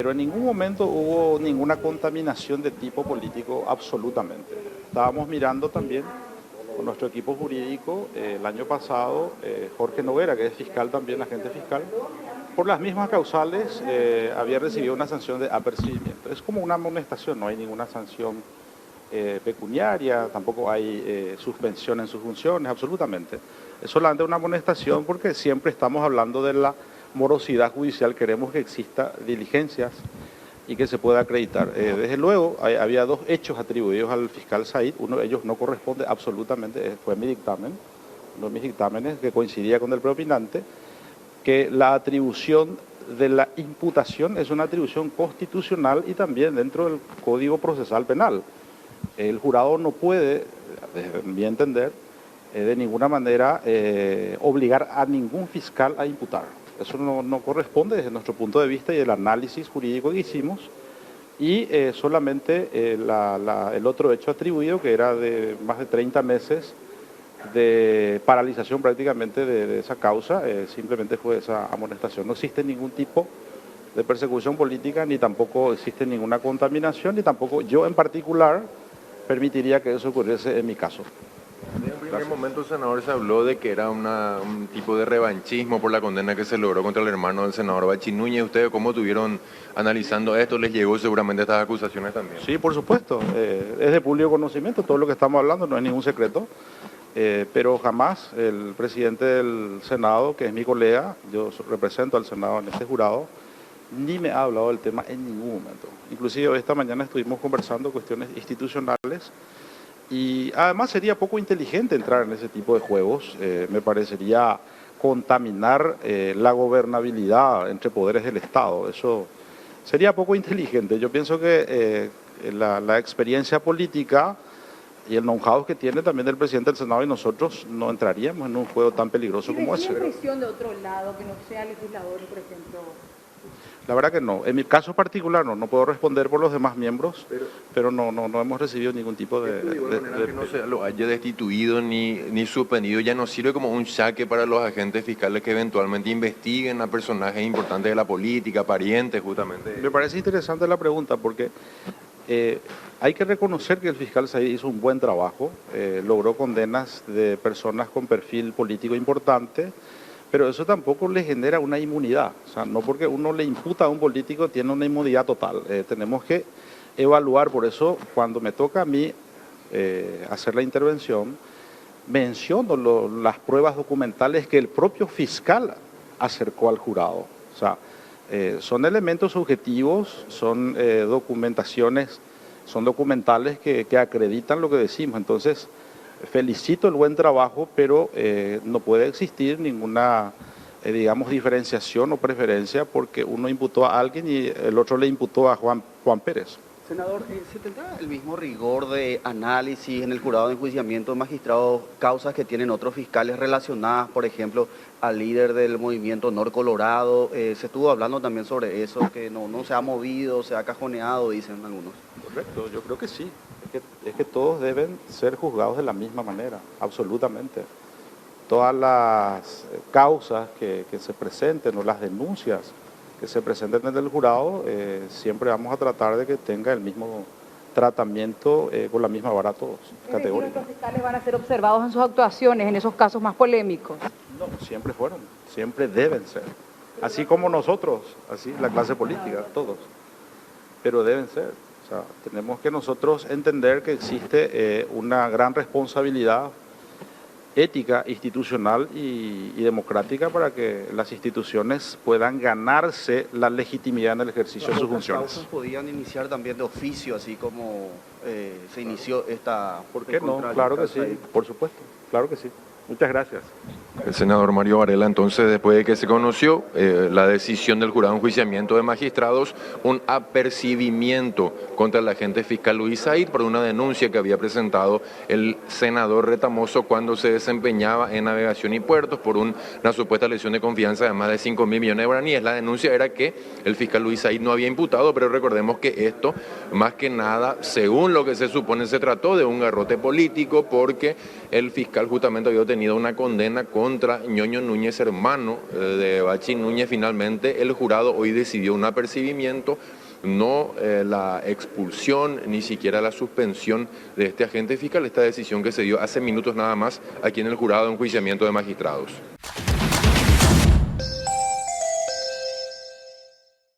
Pero en ningún momento hubo ninguna contaminación de tipo político, absolutamente. Estábamos mirando también con nuestro equipo jurídico el año pasado, Jorge Noguera, que es fiscal también, agente fiscal, por las mismas causales había recibido una sanción de apercibimiento. Es como una amonestación, no hay ninguna sanción pecuniaria, tampoco hay suspensión en sus funciones, absolutamente. Es solamente una amonestación porque siempre estamos hablando de la morosidad judicial, queremos que exista diligencias y que se pueda acreditar. Desde luego, había dos hechos atribuidos al fiscal Said, uno de ellos no corresponde absolutamente, fue mi dictamen, uno de mis dictámenes que coincidía con el propinante, que la atribución de la imputación es una atribución constitucional y también dentro del Código Procesal Penal. El jurado no puede, desde mi entender, de ninguna manera obligar a ningún fiscal a imputar. Eso no corresponde desde nuestro punto de vista y el análisis jurídico que hicimos. Y solamente el otro hecho atribuido, que era de más de 30 meses de paralización prácticamente de esa causa, simplemente fue esa amonestación. No existe ningún tipo de persecución política, ni tampoco existe ninguna contaminación, ni tampoco yo en particular permitiría que eso ocurriese en mi caso. En un primer momento, senador, se habló de que era un tipo de revanchismo por la condena que se logró contra el hermano del senador Bachi Núñez. ¿Ustedes cómo estuvieron analizando esto? ¿Les llegó seguramente estas acusaciones también? Sí, por supuesto. Es de público conocimiento, todo lo que estamos hablando no es ningún secreto. Pero jamás el presidente del Senado, que es mi colega, yo represento al Senado en este jurado, ni me ha hablado del tema en ningún momento. Inclusive esta mañana estuvimos conversando cuestiones institucionales y además sería poco inteligente entrar en ese tipo de juegos. Me parecería contaminar la gobernabilidad entre poderes del Estado. Eso sería poco inteligente. Yo pienso que la experiencia política y el know-how que tiene también el presidente del Senado y nosotros no entraríamos en un juego tan peligroso como ese. ¿Tiene presión de otro lado que no sea legislador, por ejemplo? La verdad que no. En mi caso particular no puedo responder por los demás miembros, pero no hemos recibido ningún tipo de... que no se lo haya destituido ni suspendido ya no sirve como un saque para los agentes fiscales que eventualmente investiguen a personajes importantes de la política, parientes justamente. Me parece interesante la pregunta porque hay que reconocer que el fiscal Said hizo un buen trabajo, logró condenas de personas con perfil político importante, pero eso tampoco le genera una inmunidad. O sea, no porque uno le imputa a un político tiene una inmunidad total. Tenemos que evaluar, por eso cuando me toca a mí hacer la intervención, menciono las pruebas documentales que el propio fiscal acercó al jurado. O sea, son elementos objetivos, son documentaciones, son documentales que acreditan lo que decimos. Entonces, felicito el buen trabajo, pero no puede existir ninguna, digamos, diferenciación o preferencia porque uno imputó a alguien y el otro le imputó a Juan Pérez. Senador, ¿se tendrá el mismo rigor de análisis en el jurado de enjuiciamiento de magistrados, causas que tienen otros fiscales relacionadas, por ejemplo, al líder del movimiento Nor Colorado? Se estuvo hablando también sobre eso, que no se ha movido, se ha cajoneado, dicen algunos. Correcto, yo creo que sí. Es que todos deben ser juzgados de la misma manera, absolutamente. Todas las causas que se presenten o las denuncias que se presenten desde el jurado, siempre vamos a tratar de que tenga el mismo tratamiento con la misma vara todos, categóricamente. ¿Los fiscales van a ser observados en sus actuaciones, en esos casos más polémicos? No, siempre fueron, siempre deben ser. Así como nosotros, así la clase política, todos. Pero deben ser. O sea, tenemos que nosotros entender que existe una gran responsabilidad ética, institucional y democrática para que las instituciones puedan ganarse la legitimidad en el ejercicio de sus funciones. ¿Las causas podían iniciar también de oficio, así como se inició esta? ¿Por qué no? Claro que sí, por supuesto, claro que sí. Muchas gracias. El senador Mario Varela, entonces, después de que se conoció la decisión del jurado de enjuiciamiento de magistrados, un apercibimiento contra el agente fiscal Luis Said por una denuncia que había presentado el senador Retamoso cuando se desempeñaba en Navegación y Puertos por una supuesta lesión de confianza de más de 5.000 millones de guaraníes. La denuncia era que el fiscal Luis Said no había imputado, pero recordemos que esto, más que nada, según lo que se supone, se trató de un garrote político porque el fiscal justamente había tenido una condena con contra Ñoño Núñez, hermano de Bachi Núñez. Finalmente el jurado hoy decidió un apercibimiento, no la expulsión ni siquiera la suspensión de este agente fiscal, esta decisión que se dio hace minutos nada más aquí en el jurado de enjuiciamiento de magistrados.